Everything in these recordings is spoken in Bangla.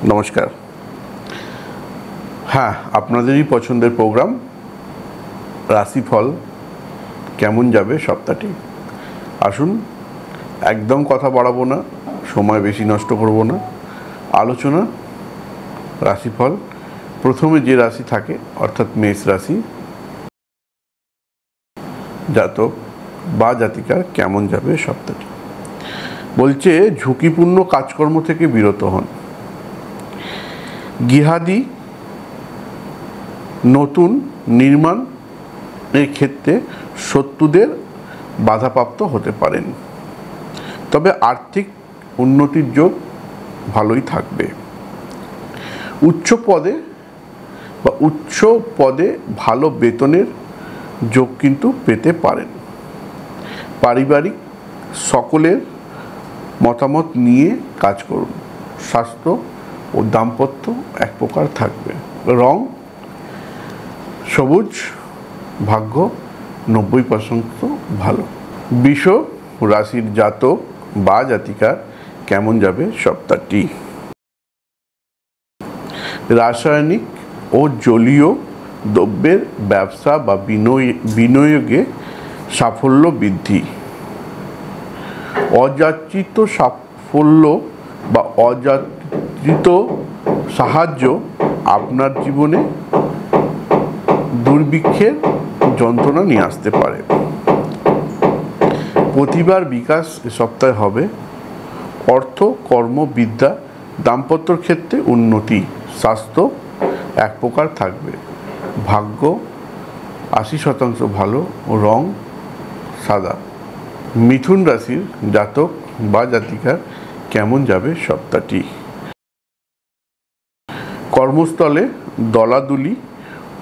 নমস্কার। হ্যাঁ, আপনাদেরই পছন্দের প্রোগ্রাম রাশিফল কেমন যাবে সপ্তাহটি। আসুন, একদম কথা বাড়াবো না, সময় বেশি নষ্ট করব না। আলোচনা রাশিফল। প্রথমে যে রাশি থাকে অর্থাৎ মেষ রাশি, জাতক বা জাতিকার কেমন যাবে সপ্তাহটি। বলছে ঝুঁকিপূর্ণ কাজকর্ম থেকে বিরত হন। গৃহাদি নতুন নির্মাণের ক্ষেত্রে শত্রুদের বাধাপ্রাপ্ত হতে পারেন, তবে আর্থিক উন্নতির যোগ ভালোই থাকবে। উচ্চ পদে ভালো বেতনের যোগ কিন্তু পেতে পারেন। পারিবারিক সকলের মতামত নিয়ে কাজ করুন। স্বাস্থ্য ও দাম্পত্য এক প্রকার থাকবে। রং সবুজ। ভাগ্য 90% ভালো। বৃষ রাশির জাতক বা জাতিকার কেমন যাবে সপ্তাহটি। রাসায়নিক ও জলীয় দ্রব্যের ব্যবসা বা বিনিয়োগে সাফল্য বৃদ্ধি। অযাচিত সাফল্য বা অযাচিত সাহায্য আপনার জীবনে দুর্ভিক্ষের যন্ত্রণা নিয়ে আসতে পারে। প্রতিভার বিকাশ এ সপ্তাহে হবে। অর্থ, কর্ম, বিদ্যা, দাম্পত্যর ক্ষেত্রে উন্নতি। স্বাস্থ্য এক প্রকার থাকবে। ভাগ্য 80% ভালো। রং সাদা। মিথুন রাশির জাতক বা জাতিকার কেমন যাবে সপ্তাহটি। কর্মস্থলে দলাদলি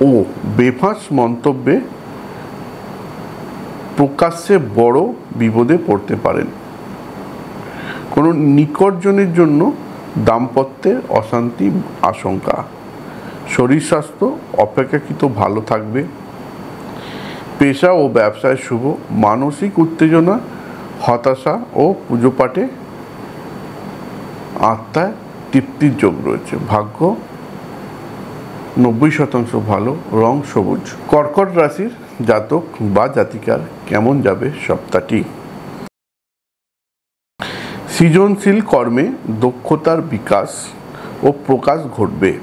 ও বেফাঁস মন্তব্যে প্রকাশ্যে বড় বিপদে পড়তে পারেন। কোনো নিকটজনের জন্য দাম্পত্যের অশান্তি আশঙ্কা। শরীর স্বাস্থ্য অপেক্ষাকৃত ভালো থাকবে। পেশা ও ব্যবসায় শুভ। মানসিক উত্তেজনা, হতাশা ও পুজোপাঠে আত্মায় তৃপ্তির যোগ রয়েছে। ভাগ্য 90% ভালো। রং সবুজ। কর্কট রাশির জাতক বা জাতিকার কেমন যাবে সপ্তাহটি। সৃজনশীল কর্মে দক্ষতার বিকাশ ও প্রকাশ ঘটবে।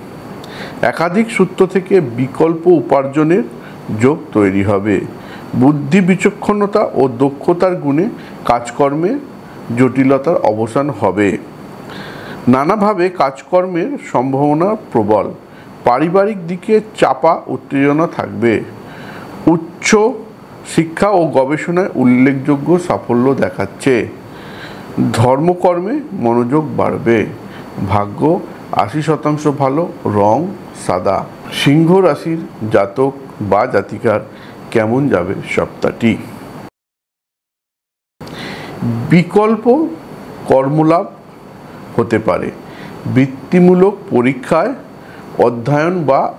একাধিক সূত্র থেকে বিকল্প উপার্জনের যোগ তৈরি হবে। বুদ্ধি, বিচক্ষণতা ও দক্ষতার গুণে কাজকর্মে জটিলতার অবসান হবে। নানাভাবে কাজকর্মের সম্ভাবনা প্রবল। পারিবারিক দিকে চাপা উত্তেজনা থাকবে। উচ্চ শিক্ষা ও গবেষণায় উল্লেখযোগ্য সাফল্য দেখাচ্ছে। ধর্মকর্মে মনোযোগ বাড়বে। ভাগ্য 80% ভালো। রং সাদা। সিংহ রাশির জাতক বা জাতিকার কেমন যাবে সপ্তাহটি। বিকল্প কর্মলাভ হতে পারে। বৃত্তিমূলক পরীক্ষায় অধ্যয়ন বা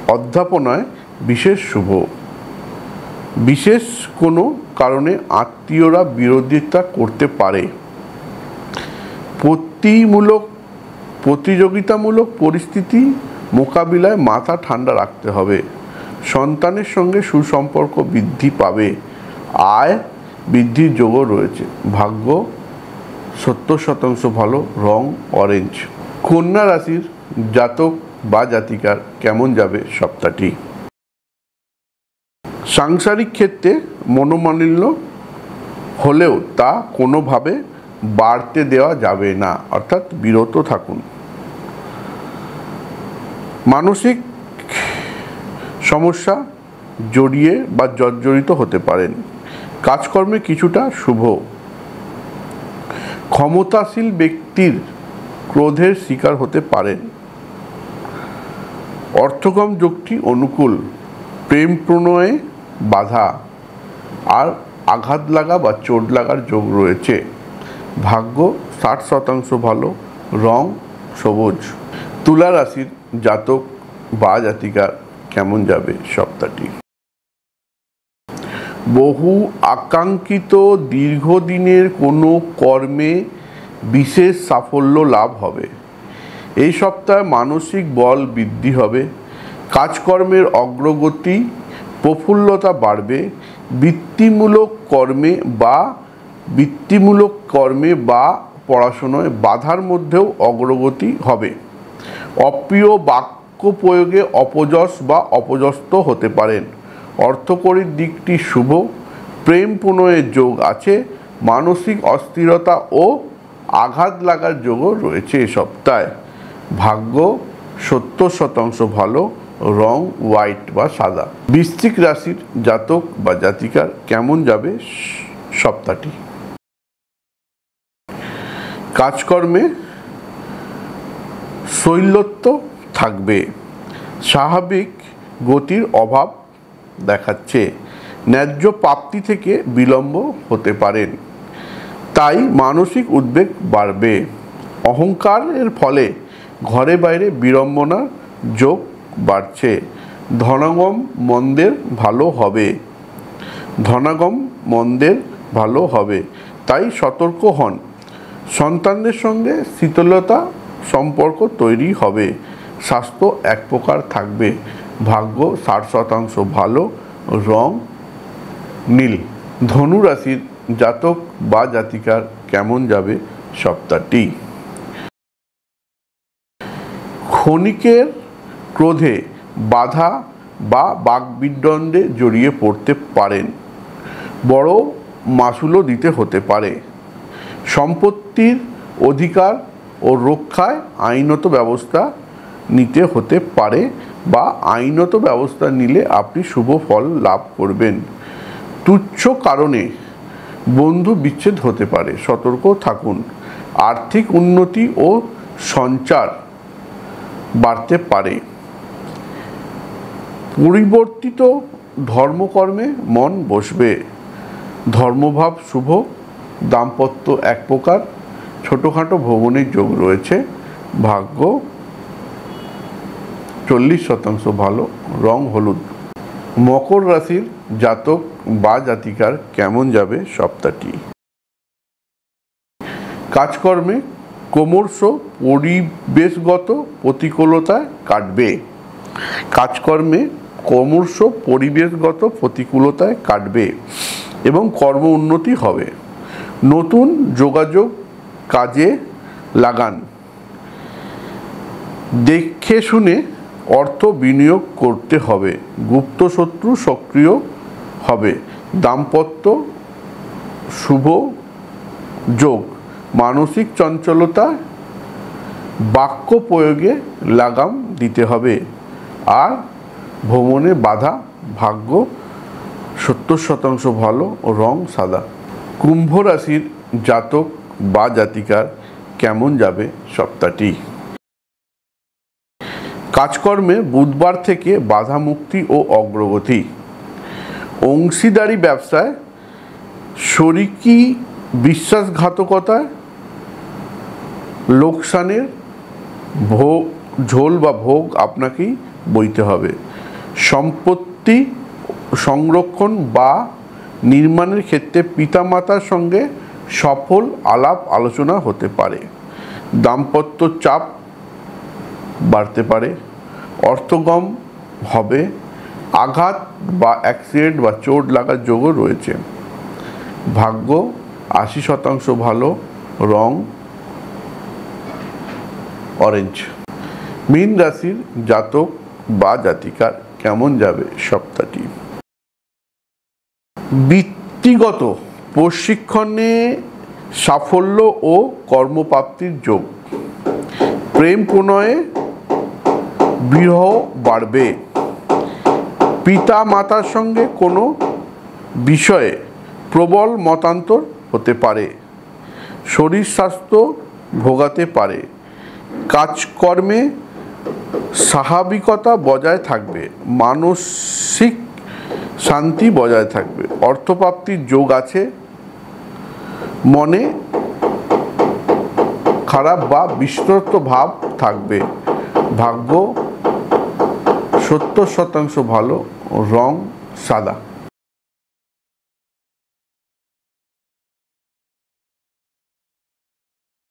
অধ্যাপনায় বিশেষ শুভ। বিশেষ কোনো কারণে আত্মীয়রা বিরোধিতা করতে পারে। প্রতিযোগিতামূলক পরিস্থিতি মোকাবিলায় মাথা ঠান্ডা রাখতে হবে। সন্তানের সঙ্গে সুসম্পর্ক বৃদ্ধি পাবে। আয় বৃদ্ধির যোগও রয়েছে। ভাগ্য 70% ভালো। রং অরেঞ্জ। কন্যা রাশির জাতক বা জাতিকার কেমন যাবে সপ্তাহটি। সাংসারিক ক্ষেত্রে মনোমালিন্য হলেও তা কোনোভাবে বাড়তে দেওয়া যাবে না, অর্থাৎ বিরত থাকুন। মানসিক সমস্যা জড়িয়ে বা জর্জরিত হতে পারেন। কাজকর্মে কিছুটা শুভ। ক্ষমতাশীল ব্যক্তির ক্রোধের শিকার হতে পারেন। অর্থকম যোগটি অনুকূল। প্রেম প্রণয়ে বাধা আর আঘাত লাগা বা চোট লাগার যোগ রয়েছে। ভাগ্য 60% ভালো। রং সবুজ। তুলা রাশির জাতক বা জাতিকার কেমন যাবে সপ্তাহটি। বহু আকাঙ্ক্ষিত দীর্ঘদিনের কোনো কর্মে বিশেষ সাফল্য লাভ হবে। এই সপ্তাহে মানসিক বল বৃদ্ধি হবে, কাজকর্মের অগ্রগতি প্রফুল্লতা বাড়বে, বৃত্তিমূলক কর্মে বা পড়াশোনায় বাধার মধ্যেও অগ্রগতি হবে। অপ্রিয় বাক্য প্রয়োগে অপযশ বা অপযস্ত হতে পারেন। অর্থকরীর দিকটি শুভ, প্রেম প্রণয়ের যোগ আছে, মানসিক অস্থিরতা ও আঘাত লাগার যোগও রয়েছে এ সপ্তাহে। ভাগ্য 70% ভালো, রং হোয়াইট বা সাদা। বৃশ্চিক রাশির জাতক বা জাতিকার কেমন যাবে সপ্তাহটি? কাজকর্মে শৈলত্ব থাকবে, স্বাভাবিক গতির অভাব দেখাচ্ছে, ন্যায্য প্রাপ্তি থেকে বিলম্ব হতে পারেন, তাই মানসিক উদ্বেগ বাড়বে। অহংকারের ফলে ঘরে বাইরে বিড়ম্বনার যোগ বাড়ছে। ধনাগম মন্দের ভালো হবে, তাই সতর্ক হন। সন্তানদের সঙ্গে শীতলতা সম্পর্ক তৈরি হবে। স্বাস্থ্য এক প্রকার থাকবে। ভাগ্য 60% ভালো, রং নীল। ধনু রাশির জাতক বা জাতিকার কেমন যাবে সপ্তাহটি? ক্ষণিকের ক্রোধে বাধা বা বাকবিতণ্ডে জড়িয়ে পড়তে পারেন, বড় মাশুলও দিতে হতে পারে। সম্পত্তির অধিকার ও রক্ষায় আইনত ব্যবস্থা নিতে হতে পারে বা আইনত ব্যবস্থা নিলে আপনি শুভ ফল লাভ করবেন। তুচ্ছ কারণে বন্ধু বিচ্ছেদ হতে পারে, সতর্ক থাকুন। আর্থিক উন্নতি ও সঞ্চার বাড়তে পারে। পরিবর্তিত ধর্মকর্মে মন বসবে, ধর্মভাব শুভ। দাম্পত্য এক প্রকার, ছোটোখাটো ভ্রমণের যোগ রয়েছে। ভাগ্য 40% ভালো, রং হলুদ। মকর রাশির জাতক বা জাতিকার কেমন যাবে সপ্তাহটি? কাজকর্মে ক্রমশ পরিবেশগত প্রতিকূলতায় কাটবে এবং কর্ম উন্নতি হবে। নতুন যোগাযোগ কাজে লাগান। দেখে শুনে অর্থ বিনিয়োগ করতে হবে। গুপ্ত শত্রু সক্রিয় হবে। দাম্পত্য শুভ যোগ। মানসিক চঞ্চলতা, বাক্য প্রয়োগে লাগাম দিতে হবে। আর ভ্রমণে বাধা। ভাগ্য 70% ভালো, রং সাদা। কুম্ভ রাশির জাতক বা জাতিকার কেমন যাবে সপ্তাহটি? কাজকর্মে বুধবার থেকে বাধা মুক্তি ও অগ্রগতি। অংশীদারি ব্যবসায় শরিকি বিশ্বাসঘাতকতায় লোকসানের ঝোল বা ভোগ আপনাকেই বইতে হবে। সম্পত্তি সংরক্ষণ বা নির্মাণের ক্ষেত্রে পিতামাতার সঙ্গে সফল আলাপ আলোচনা হতে পারে। দাম্পত্য চাপ বাড়তে পারে। অর্থগম হবে। আঘাত বা অ্যাক্সিডেন্ট বা চোট লাগার যোগও রয়েছে। ভাগ্য 80% ভালো, রং অরেঞ্জ। মীন রাশির জাতক বা জাতিকার কেমন যাবে সপ্তাহটি? বৃত্তিগত প্রশিক্ষণে সাফল্য ও কর্মপ্রাপ্তির যোগ। প্রেম প্রণয়ে বিরহ বাড়বে। পিতা মাতার সঙ্গে কোনো বিষয়ে প্রবল মতান্তর হতে পারে। শরীর স্বাস্থ্য ভোগাতে পারে। কাজকর্মে স্বাভাবিকতা বজায় থাকবে। মানসিক শান্তি বজায় থাকবে। অর্থপ্রাপ্তির যোগ আছে। মনে খারাপ বা বিস্মৃত ভাব থাকবে। ভাগ্য 70% ভালো, রং সাদা।